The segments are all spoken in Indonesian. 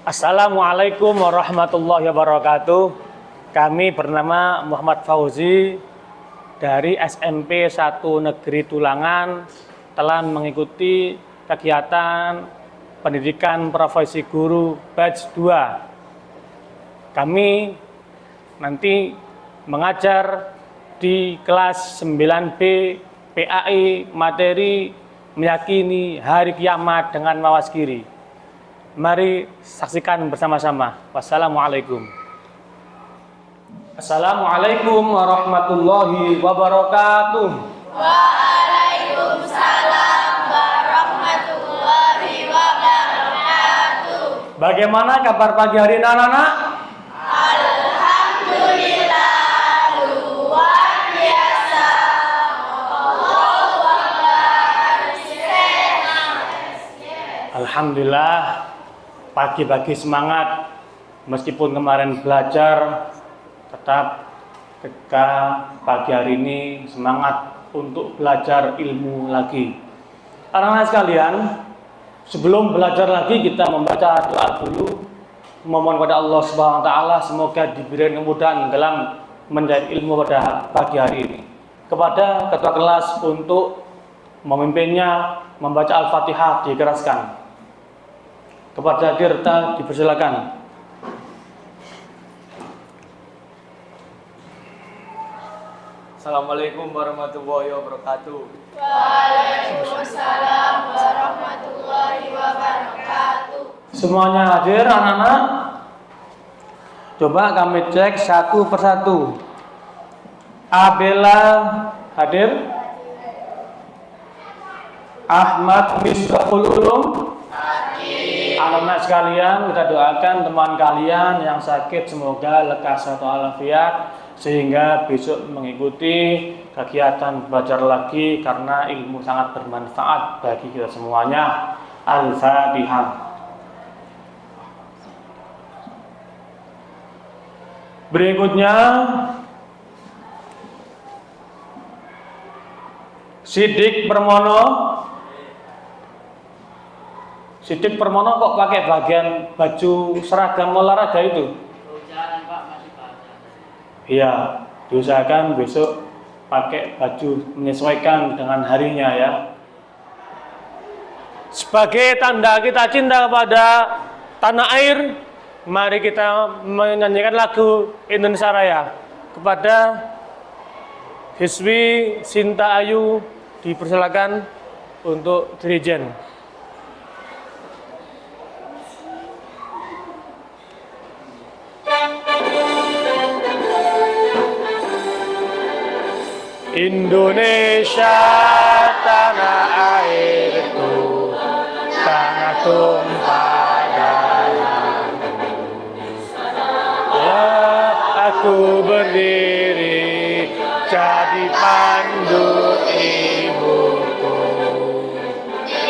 Assalamualaikum warahmatullahi wabarakatuh. Kami bernama Muhammad Fauzi dari SMP 1 Negeri Tulangan telah mengikuti kegiatan pendidikan profesi guru batch 2. Kami nanti mengajar di kelas 9B PAI materi meyakini hari kiamat dengan mawas kiri. Mari saksikan bersama-sama. Wassalamualaikum. Assalamualaikum warahmatullahi wabarakatuh. Waalaikumsalam warahmatullahi wabarakatuh. Bagaimana kabar pagi hari ini anak-anak? Alhamdulillah luar biasa. Allahu Akbar. Alhamdulillah pagi-pagi semangat. Meskipun kemarin belajar, tetap ketika pagi hari ini semangat untuk belajar ilmu lagi. Anak-anak sekalian, sebelum belajar lagi kita membaca doa dulu, memohon kepada Allah Subhanahu wa taala semoga diberi kemudahan dalam mencari ilmu pada pagi hari ini. Kepada ketua kelas untuk memimpinnya membaca Al-Fatihah dikeraskan. Kepada Tirta dipersilakan. Assalamualaikum warahmatullahi wabarakatuh. Waalaikumsalam warahmatullahi wabarakatuh. Semuanya hadir anak-anak? Coba kami cek satu persatu. Abela hadir? Ahmad Misbahul Ulum? Anak-anak sekalian, kita doakan teman kalian yang sakit semoga lekas atau walafiat sehingga besok mengikuti kegiatan belajar lagi karena ilmu sangat bermanfaat bagi kita semuanya. Al-Fatihah. Berikutnya Sidik Permono. Sidik Permono kok pakai bagian baju seragam olahraga itu? Iya, diusahakan besok pakai baju menyesuaikan dengan harinya ya. Sebagai tanda kita cinta kepada tanah air, mari kita menyanyikan lagu Indonesia Raya. Kepada siswi Sinta Ayu dipersilakan untuk dirijen. Indonesia tanah airku, tanah tumpah darahku. Ya, aku berdiri jadi pandu ibuku.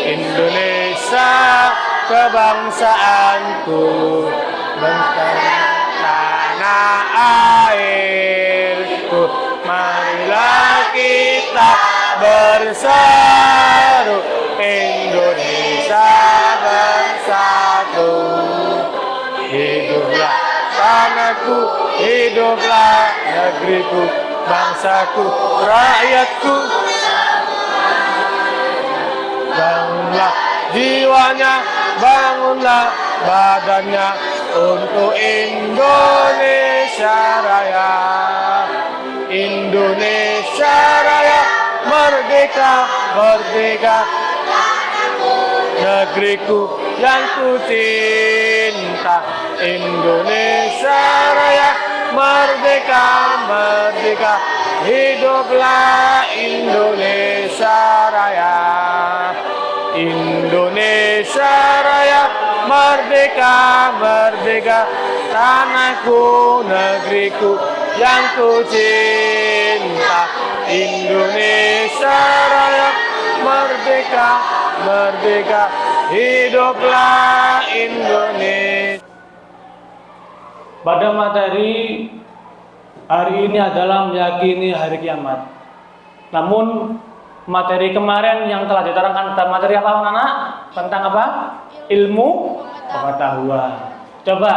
Indonesia kebangsaanku, bentang tanah airku. Marilah kita berseru, Indonesia bersatu. Hiduplah tanahku, hiduplah negeriku, bangsaku, rakyatku. Bangunlah jiwanya, bangunlah badannya untuk Indonesia Raya. Indonesia Raya merdeka, merdeka, negeriku yang ku cinta. Indonesia Raya merdeka, merdeka, hiduplah Indonesia Raya. Indonesia Raya merdeka, merdeka, tanahku, negeriku yang ku cinta. Indonesia Raya merdeka, merdeka, hiduplah Indonesia. Pada materi hari ini adalah meyakini hari kiamat. Namun materi kemarin yang telah diterangkan tentang materi apa anak-anak? Tentang apa? Ilmu pengetahuan. Coba,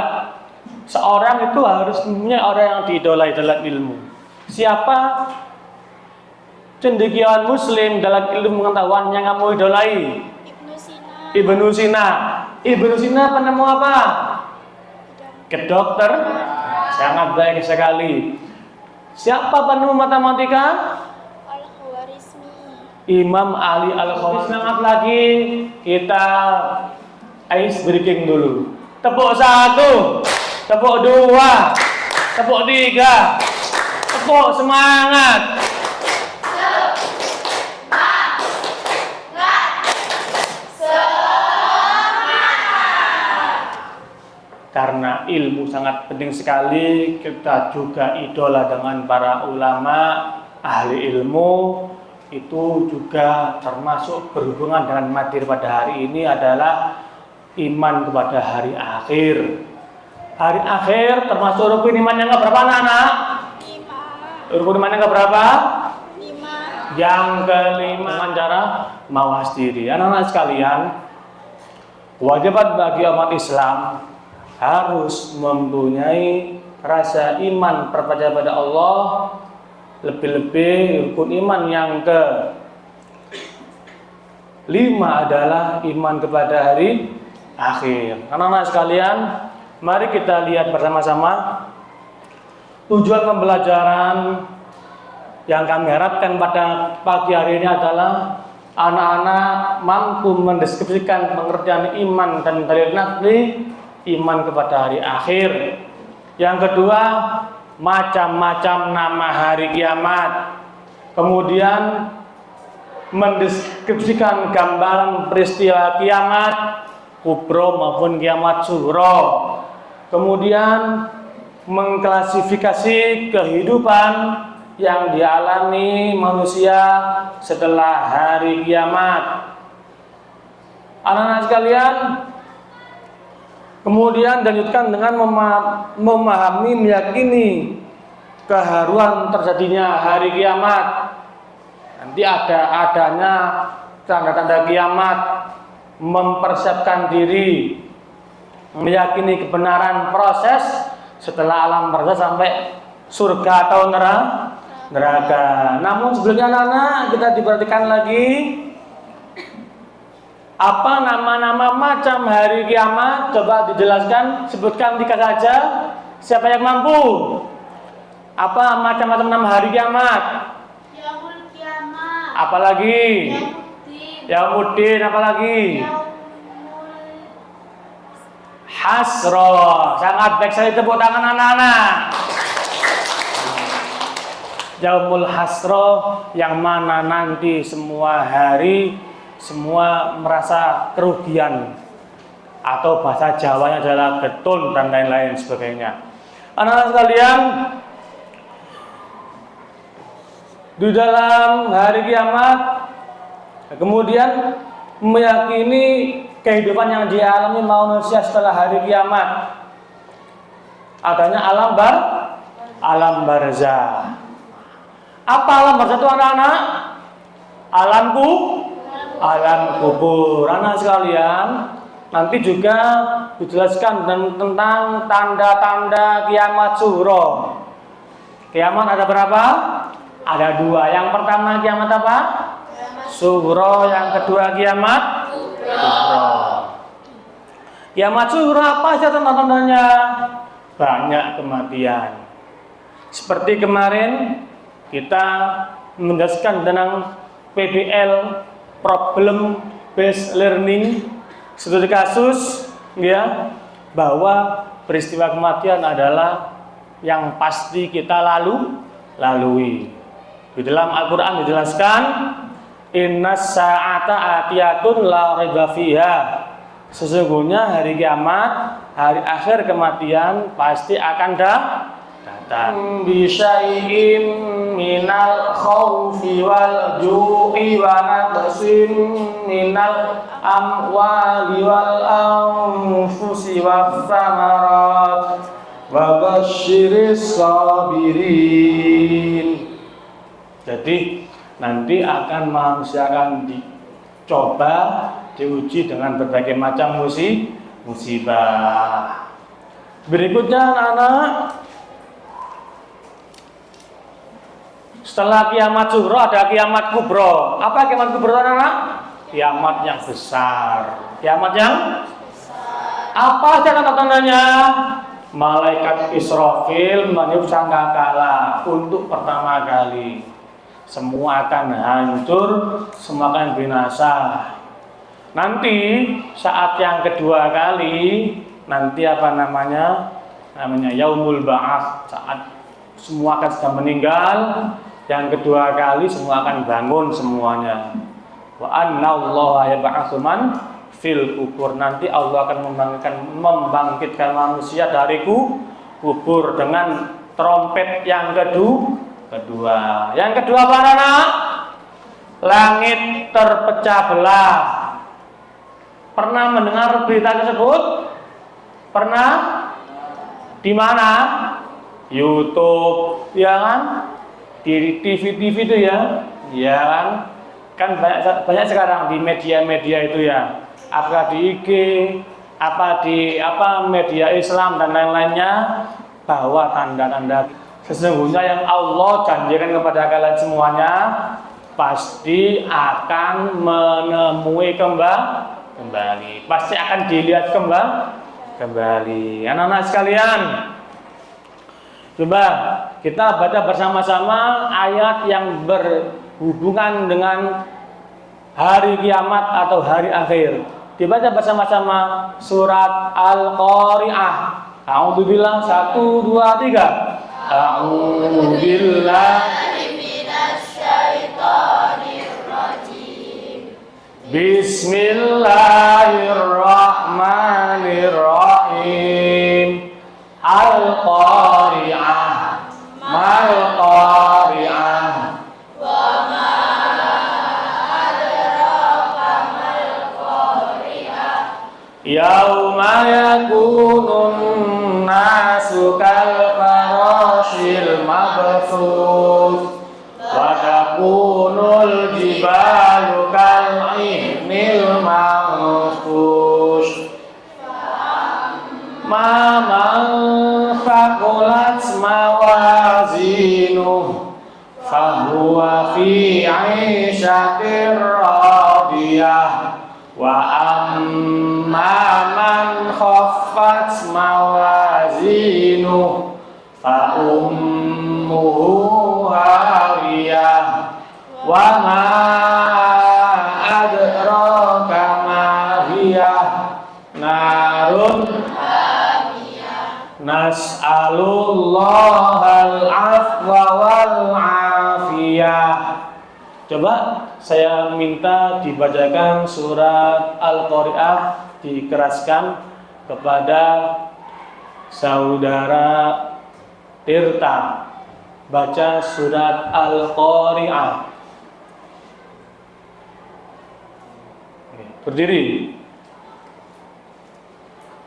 seorang itu harus punya orang yang diidolai dalam ilmu. Siapa cendekiawan muslim dalam ilmu pengetahuan yang kamu idolai? Ibnu Sina. Ibnu Sina. Ibnu Sina penemu apa? Kedokter. Sangat baik sekali. Siapa penemu matematika? Al-Khawarizmi. Imam Ali Al-Khawarizmi. Semangat lagi. Kita ice breaking dulu. Tepuk 1, tepuk 2, tepuk 3, tepuk semangat. Karena ilmu sangat penting sekali, kita juga idola dengan para ulama, ahli ilmu. Itu juga termasuk berhubungan dengan materi pada hari ini adalah iman kepada hari akhir. Hari akhir termasuk rukun iman yang keberapa anak-anak? 5. Rukun iman yang keberapa? 5. Yang kelima, dengan cara mawas diri. Anak-anak sekalian, wajibat bagi umat Islam harus mempunyai rasa iman percaya pada Allah, lebih-lebih rukun iman yang ke 5 adalah iman kepada hari akhir. Anak-anak sekalian, mari kita lihat bersama-sama tujuan pembelajaran yang kami harapkan pada pagi hari ini adalah anak-anak mampu mendeskripsikan pengertian iman dan dalil naqli iman kepada hari akhir. Yang kedua, macam-macam nama hari kiamat. Kemudian mendeskripsikan gambaran peristiwa kiamat kubro maupun kiamat sughra. Kemudian mengklasifikasi kehidupan yang dialami manusia setelah hari kiamat. Anak-anak sekalian, kemudian dilanjutkan dengan memahami, meyakini keharuan terjadinya hari kiamat. Nanti adanya tanda-tanda kiamat, mempersiapkan diri, meyakini kebenaran proses setelah alam barzah sampai surga atau neraka. Namun sebelumnya anak-anak, kita diperhatikan lagi apa nama-nama macam hari kiamat. Coba dijelaskan, sebutkan 3 saja. Siapa yang mampu? Apa macam-macam nama hari kiamat? Yaumul Qiyamah. Apalagi? Yaumuddin. Yaumuddin, apalagi? Yaumul Hasro. Sangat baik sekali, tepuk tangan anak-anak. Yaumul Hasro, yang mana nanti semua hari semua merasa kerugian, atau bahasa Jawanya adalah getun dan lain-lain sebagainya. Anak-anak sekalian, di dalam hari kiamat kemudian meyakini kehidupan yang dialami manusia setelah hari kiamat, adanya alam barzah. Apa alam barzah itu anak-anak? Alam kubur. Anak sekalian, nanti juga dijelaskan tentang tanda-tanda kiamat sughra. Kiamat ada berapa? Ada 2. Yang pertama kiamat apa? Sughra. Yang kedua kiamat kubra. Kiamat sughra apa saja tanda-tandanya? Banyak kematian. Seperti kemarin kita menjelaskan tentang PBL, problem based learning, studi kasus, ya, bahwa peristiwa kematian adalah yang pasti kita lalui. Di dalam Al-Qur'an dijelaskan, innas sa'ata atiyatun la raiba fiha. Sesungguhnya hari kiamat, hari akhir kematian pasti akan datang. Bisyai'in minal khawfi wal ju'i wa naqsin minal amwali wal anfusi wal thamarat wa basyiris sabirin. Jadi nanti manusia akan dicoba, diuji dengan berbagai macam musibah. Berikutnya anak-anak, setelah kiamat sughra ada kiamat kubro. Apa kiamat kubro anak-anak? Kiamat yang besar. Kiamat yang apa aja tanda-tandanya? Malaikat Israfil meniup sangkakala untuk pertama kali. Semua akan hancur, semua akan binasa. Nanti saat yang kedua kali, nanti apa namanya? Namanya Yaumul Ba'ats, saat semua akan sudah meninggal. Yang kedua kali semua akan bangun semuanya. Wa anna Allah yab'atsu man fil kubur. Nanti Allah akan membangkitkan manusia dari kubur dengan trompet yang kedua. Yang kedua apa anak? Langit terpecah belah. Pernah mendengar berita tersebut? Pernah? Di mana? YouTube, ya kan? Di TV itu ya, ya kan? Kan banyak sekarang di media-media itu ya. Apa di IG, apa di media Islam dan lain-lainnya, bahwa tanda-tanda sesungguhnya yang Allah janjikan kepada kalian semuanya pasti akan menemui kembali, pasti akan dilihat kembali. Anak-anak sekalian, coba kita baca bersama-sama ayat yang berhubungan dengan hari kiamat atau hari akhir. Dibaca bersama-sama surat Al-Qari'ah. A'udzubillah, 1, 2, 3. A'udzubillah Bismillahirrahmanirrahim. Al-Qari'ah. Mal Qari'ah. Yauma yakunun nasu kal farashil mabthus wa takunul jibalu kal ihnil manfush ma man faqulat mawazinuh fahuwa fi 'ishatir radiyah wa amma man khaffat mawazinuh fa ummuhu hawiyah wa ma adraka ma hiya narun nas'alullahal afwa wal afiyah. Coba saya minta dibacakan surat Al-Qari'ah, dikeraskan kepada saudara Tirta. Baca surat Al-Qari'ah. Berdiri.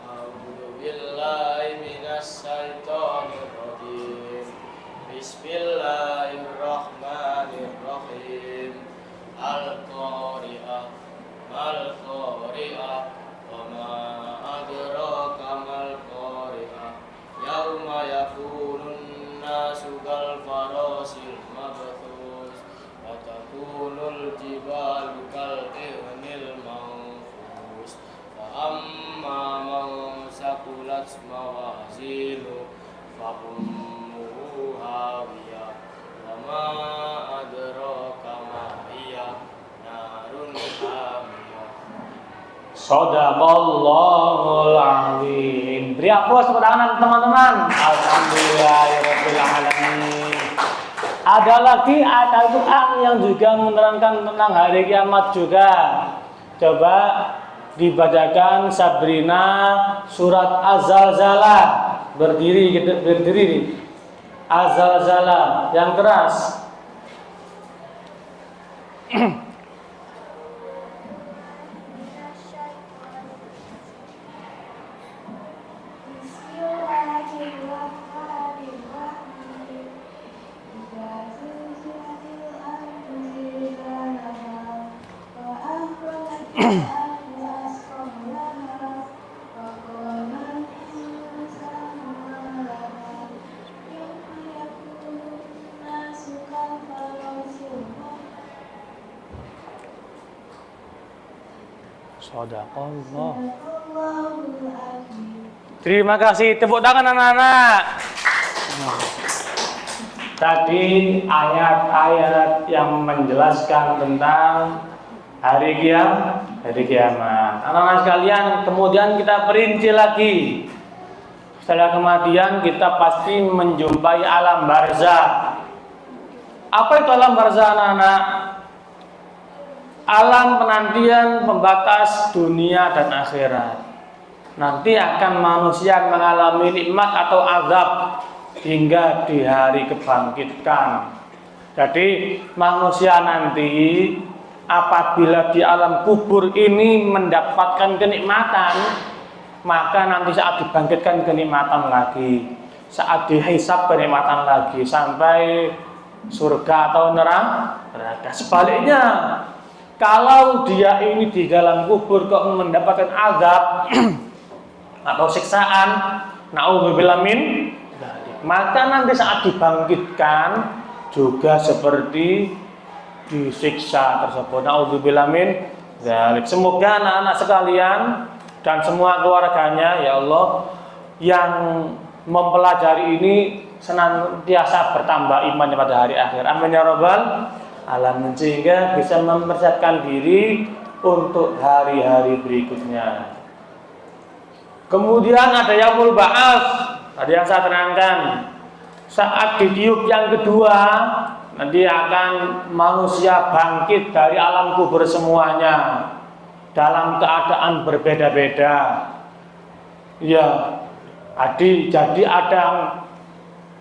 A'udzubillahi minasyaitonirrajim. Bismillahirrahmanirrahim. Al-Qari'ah. Mal-Qari'ah. Wa ma adraka mal-Qari'ah. Yauma yakunun nasu kal farasil mabthus wa takunul jibalu kal ihnil manfus fa amma man saqulat mawazinuh fa ummuhu hawiyah wa ma adraka ma hiya narun hamiyah. Shadaqallahul azim. Beri aplaus tepuk tangan teman-teman. Alhamdulillahirabbil alamin. Ada lagi ayat Al-Qur'an yang juga menerangkan tentang hari kiamat juga. Coba dibacakan Sabrina surat Az-Zalzalah. Berdiri. Az-Zalzalah yang keras. Shadaqallah. Terima kasih, tepuk tangan anak-anak. Tadi ayat-ayat yang menjelaskan tentang hari kiamat. Anak-anak sekalian, kemudian kita perinci lagi. Setelah kematian kita pasti menjumpai alam barzah. Apa itu alam barzah, anak-anak? Alam penantian pembatas dunia dan akhirat. Nanti akan manusia mengalami nikmat atau azab hingga di hari kebangkitan. Jadi manusia nanti apabila di alam kubur ini mendapatkan kenikmatan, maka nanti saat dibangkitkan kenikmatan lagi, saat dihisab kenikmatan lagi, sampai surga atau neraka. Sebaliknya, kalau dia ini di dalam kubur kok mendapatkan azab atau siksaan, na'udzubillah min, maka nanti saat dibangkitkan juga seperti disiksa tersebut. Na'udzubillah min dzalik. Semoga anak-anak sekalian dan semua keluarganya, ya Allah, yang mempelajari ini senantiasa bertambah imannya pada hari akhir. Amin ya rabbal alamin, sehingga bisa mempersiapkan diri untuk hari-hari berikutnya. Kemudian ada yaumul ba'ats, tadi yang saya terangkan. Saat ditiup yang kedua, nanti akan manusia bangkit dari alam kubur semuanya dalam keadaan berbeda-beda. Ya, jadi ada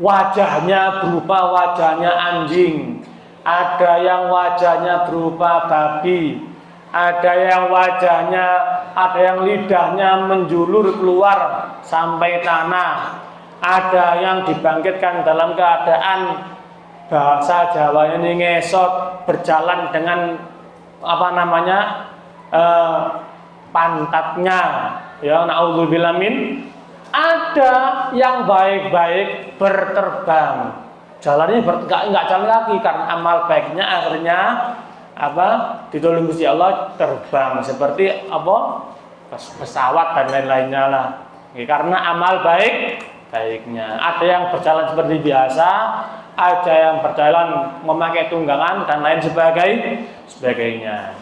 wajahnya berupa wajahnya anjing, ada yang wajahnya berupa babi, ada yang wajahnya, ada yang lidahnya menjulur keluar sampai tanah, ada yang dibangkitkan dalam keadaan bahasa Jawanya ini ngesot, berjalan dengan pantatnya, ya, na'udzubillah min. Ada yang baik-baik berterbang, jalannya nggak jalan lagi karena amal baiknya akhirnya ditolong Gusti Allah terbang seperti pesawat dan lain-lainnya lah, ya, karena amal baiknya. Ada yang berjalan seperti biasa, ada yang berjalan memakai tunggangan dan lain sebagainya.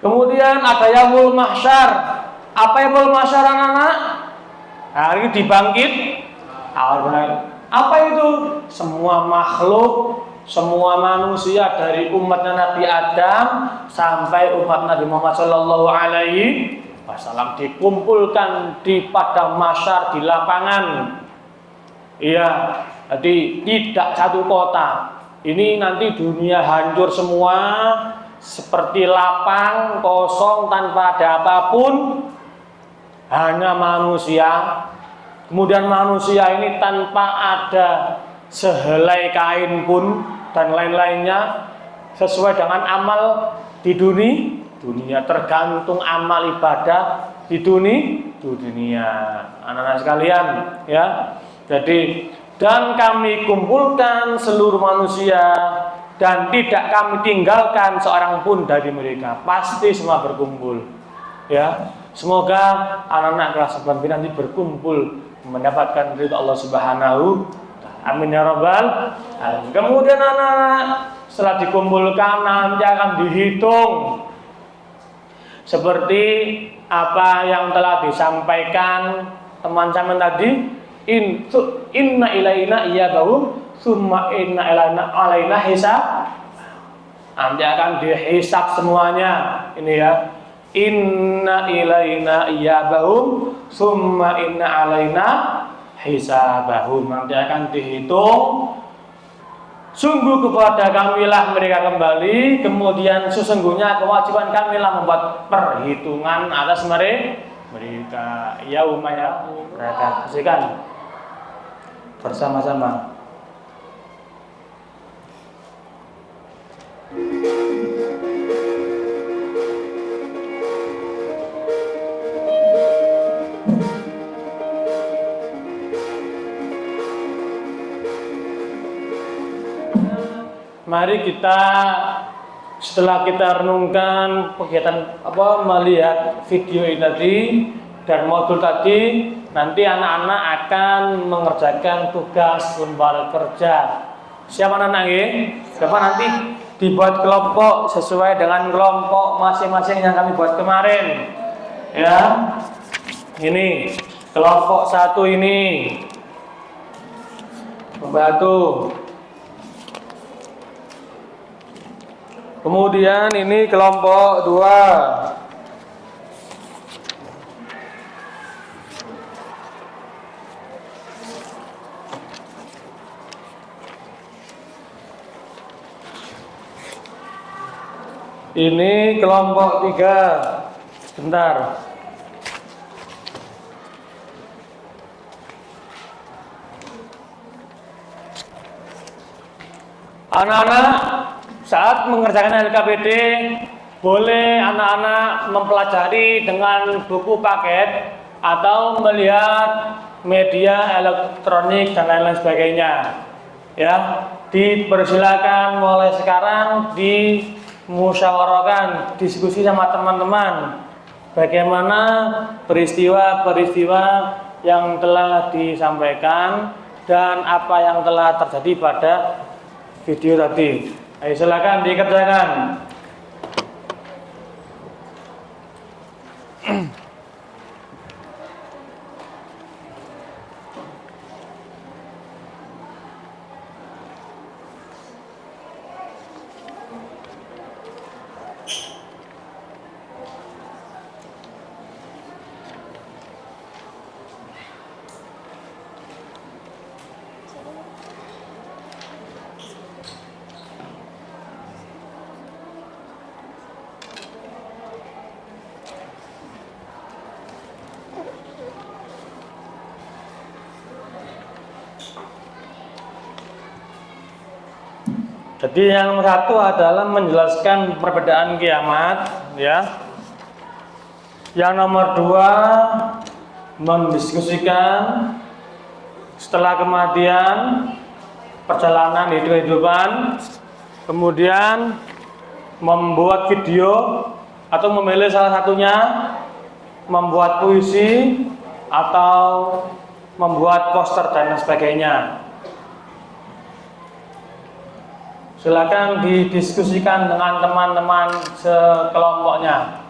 Kemudian ada yaumul mahsyar. Apa yaumul mahsyar, anak-anak? Hari dibangkit. Apa itu? Semua makhluk, semua manusia dari umatnya Nabi Adam sampai umat Nabi Muhammad Shallallahu Alaihi Wasallam dikumpulkan di padang mahsyar, di lapangan. Iya, jadi tidak satu kota. Ini nanti dunia hancur semua, seperti lapang kosong tanpa ada apapun, hanya manusia. Kemudian manusia ini tanpa ada sehelai kain pun dan lain-lainnya, sesuai dengan amal di dunia, tergantung amal ibadah di dunia. Anak-anak sekalian, ya. Jadi, dan kami kumpulkan seluruh manusia dan tidak kami tinggalkan seorang pun dari mereka. Pasti semua berkumpul, ya. Semoga anak-anak kelas 9 nanti berkumpul mendapatkan ridha Allah Subhanahu. Amin ya rabbal alamin. Kemudian anak-anak setelah dikumpulkan nanti akan dihitung seperti apa yang telah disampaikan teman-teman tadi. Inna ilaina iyabahum summa inna alaina hisab. Nanti akan dihisab semuanya. Ini ya. Inna ilaina iyabahum summa inna alaina hisabahum. Nanti akan dihitung. Sungguh kepada kamilah mereka kembali. Kemudian sesungguhnya kewajiban kamilah membuat perhitungan atas mereka. Yauma ya. Mereka saksikan bersama-sama. Mari kita setelah kita renungkan kegiatan melihat video ini tadi dan modul tadi, nanti anak-anak akan mengerjakan tugas lembar kerja. Siapa anak-anak ya? Siapa nanti dibuat kelompok sesuai dengan kelompok masing-masing yang kami buat kemarin. Ya, ini kelompok 1 ini membantu. Kemudian ini kelompok 2. Ini kelompok 3. Sebentar. Anak-anak saat mengerjakan LKPD boleh anak-anak mempelajari dengan buku paket atau melihat media elektronik dan lain-lain sebagainya. Ya, dipersilakan mulai sekarang dimusyawarahkan, diskusi sama teman-teman bagaimana peristiwa-peristiwa yang telah disampaikan dan apa yang telah terjadi pada video tadi. Ayo silakan dikerjakan. Jadi yang satu adalah menjelaskan perbedaan kiamat, ya. Yang nomor 2 mendiskusikan setelah kematian, perjalanan kehidupan, kemudian membuat video atau memilih salah satunya, membuat puisi atau membuat poster dan sebagainya. Silakan didiskusikan dengan teman-teman sekelompoknya.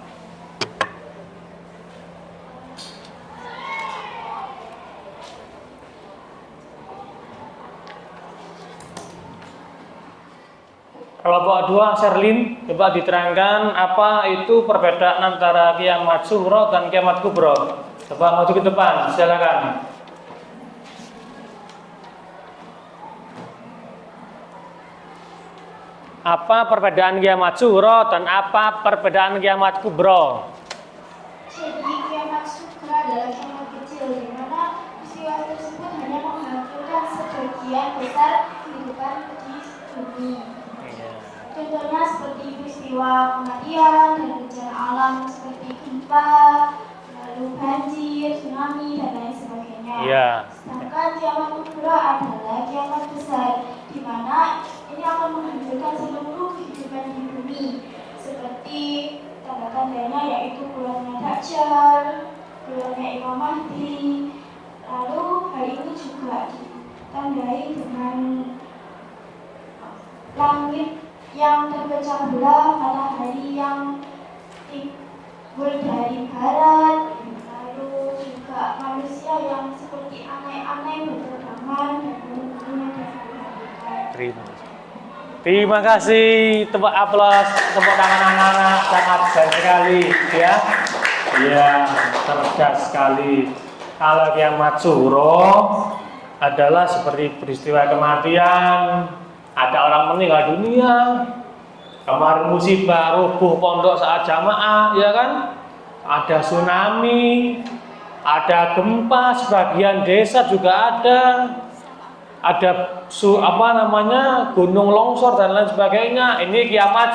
Kelompok 2, Sherlyn, coba diterangkan apa itu perbedaan antara kiamat sughra dan kiamat kubra. Coba maju ke depan, silakan. Apa perbedaan kiamat sughra dan apa perbedaan kiamat kubra? Jadi kiamat sughra adalah kiamat kecil di mana peristiwa tersebut hanya menghancurkan sebagian besar kehidupan di bumi. Contohnya seperti peristiwa kematian dan bencana alam seperti gempa, lalu banjir, tsunami dan lain sebagainya. Iya. Sedangkan kiamat kubra adalah kiamat besar di mana ini akan menghancurkan seluruh kehidupan di bumi, seperti tanda-tandanya yaitu keluarnya Dajjal, keluarnya Imam Mahdi. Lalu hal ini juga ditandai dengan langit yang terpecah belah, matahari yang timbul dari barat, lalu juga manusia yang seperti aneh-aneh berterbangan dan gunung-gunung yang Terima kasih, tepuk aplaus, tepuk tangan anak-anak, sangat baik sekali, ya. Ya, cerdas sekali. Kalau kiamat sughra adalah seperti peristiwa kematian, ada orang meninggal dunia, kemarin musibah rubuh pondok saat jamaah, ya kan? Ada tsunami, ada gempa, sebagian desa juga ada gunung longsor dan lain sebagainya. Ini kiamat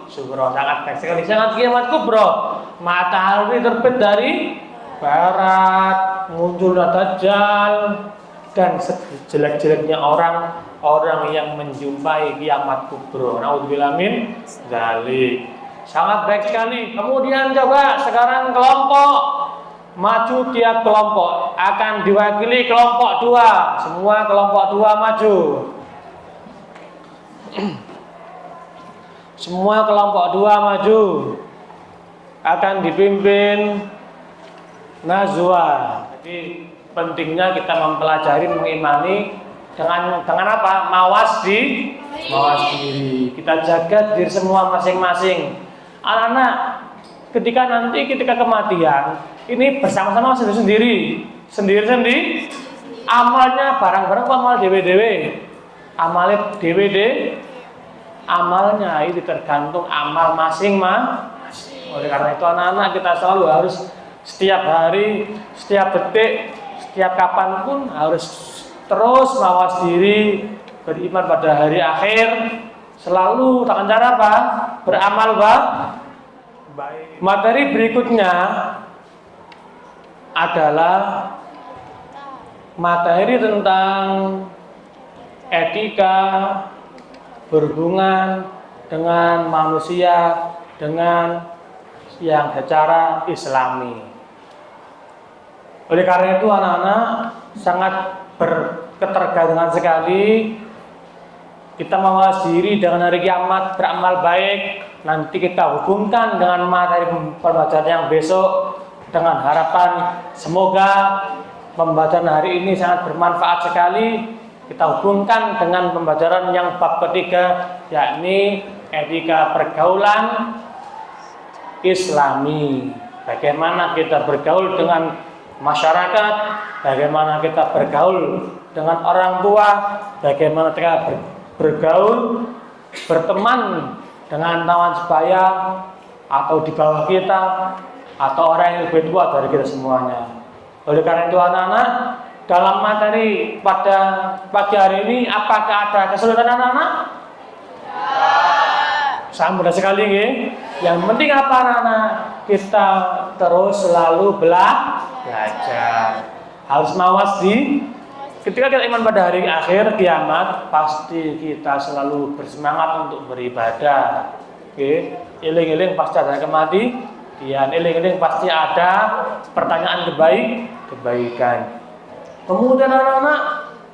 sughra, sangat baik sekali. Sangat kiamat kubra, matahari terbit dari barat, muncul Dajjal, dan sejelek-jeleknya orang yang menjumpai kiamat kubro. Naudzubillah min dzalik. Sangat baik sekali. Kemudian coba sekarang kelompok maju, tiap kelompok akan diwakili kelompok 2. Semua kelompok 2 maju. Semua kelompok 2 maju. Akan dipimpin Najwa. Jadi pentingnya kita mempelajari, mengimani dengan apa? Mawas diri. Kita jaga diri semua masing-masing. Anak-anak, ketika kematian, ini bersama-sama sendiri-sendiri. Amalnya bareng-bareng, amal dewe-dewe. Amalnya dewe-dewe. Amalnya itu tergantung amal masing-masing. Oleh karena itu anak-anak, kita selalu harus setiap hari, setiap detik, setiap kapanpun harus terus mawas diri, beriman pada hari akhir, selalu dengan cara apa? Beramal baik. Materi berikutnya adalah materi tentang etika berhubungan dengan manusia dengan yang secara Islami. Oleh karena itu anak-anak sangat berketergantungan sekali kita mawas diri dengan hari kiamat, beramal baik. Nanti kita hubungkan dengan materi pembelajaran yang besok dengan harapan semoga pembelajaran hari ini sangat bermanfaat sekali. Kita hubungkan dengan pembelajaran yang bab ketiga, yakni etika pergaulan Islami. Bagaimana kita bergaul dengan masyarakat, bagaimana kita bergaul dengan orang tua, bagaimana kita bergaul, berteman dengan kawan sebaya atau di bawah kita atau orang yang lebih tua dari kita semuanya. Oleh karena itu anak-anak, dalam materi pada pagi hari ini apakah ada kesulitan anak-anak? Sangat mudah sekali ya. Yang penting apa anak-anak? Kita terus selalu belajar. Harus mawas ketika kita iman pada hari akhir kiamat, pasti kita selalu bersemangat untuk beribadah. Oke, iling-iling pasti ada kematian, iling-iling pasti ada pertanyaan kebaikan. Kemudian anak-anak,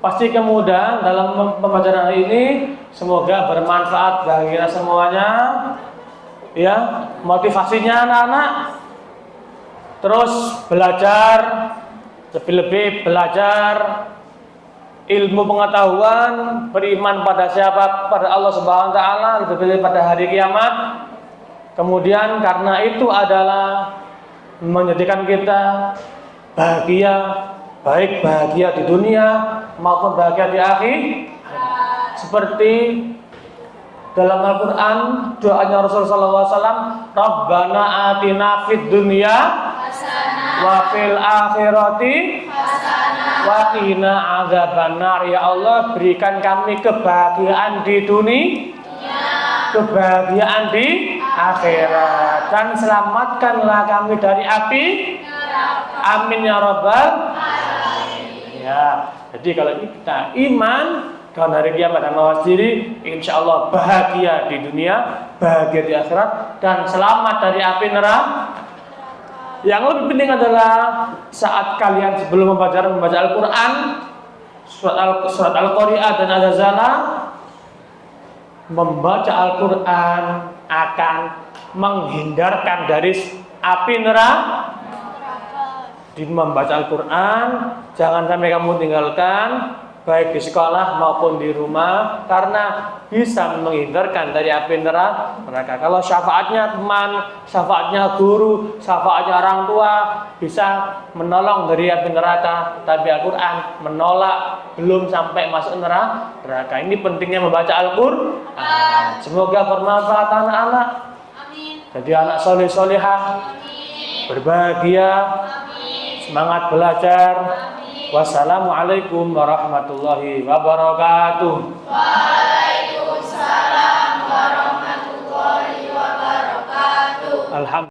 pasti kemudahan dalam pembelajaran hari ini semoga bermanfaat bagi kita semuanya. Ya, motivasinya anak-anak terus belajar, lebih-lebih belajar ilmu pengetahuan, beriman pada siapa? Pada Allah Subhanahu wa taala, lebih-lebih pada hari kiamat. Kemudian karena itu adalah menjadikan kita bahagia, baik bahagia di dunia maupun bahagia di akhir. Seperti dalam Al-Quran doanya Rasulullah SAW, Rabbana atina fid dunya wa fil akhirati wa qina adzabannar. Ya Allah, berikan kami kebahagiaan di dunia, kebahagiaan di akhirat, dan selamatkanlah kami dari api. Amin ya rabbal alamin. Ya, jadi kalau kita iman kalau hari kiamat dan mawas diri, insya Allah bahagia di dunia, bahagia di akhirat, dan selamat dari api neraka. Yang lebih penting adalah saat kalian sebelum membaca Al-Quran, surat Al-Qari'ah dan Al-Zalzala, membaca Al-Quran akan menghindarkan dari api neraka. Di membaca Al-Quran, jangan sampai kamu tinggalkan, baik di sekolah maupun di rumah, karena bisa menghindarkan dari api neraka. Kalau syafaatnya teman, syafaatnya guru, syafaatnya orang tua bisa menolong dari api neraka, tapi Al-Quran menolak, belum sampai masuk neraka. Ini pentingnya membaca Al-Quran. Semoga bermanfaat anak-anak. Jadi anak soleh-solehah, berbahagia, semangat belajar. Wassalamualaikum warahmatullahi wabarakatuh. Waalaikumsalam warahmatullahi wabarakatuh. Alhamdulillah.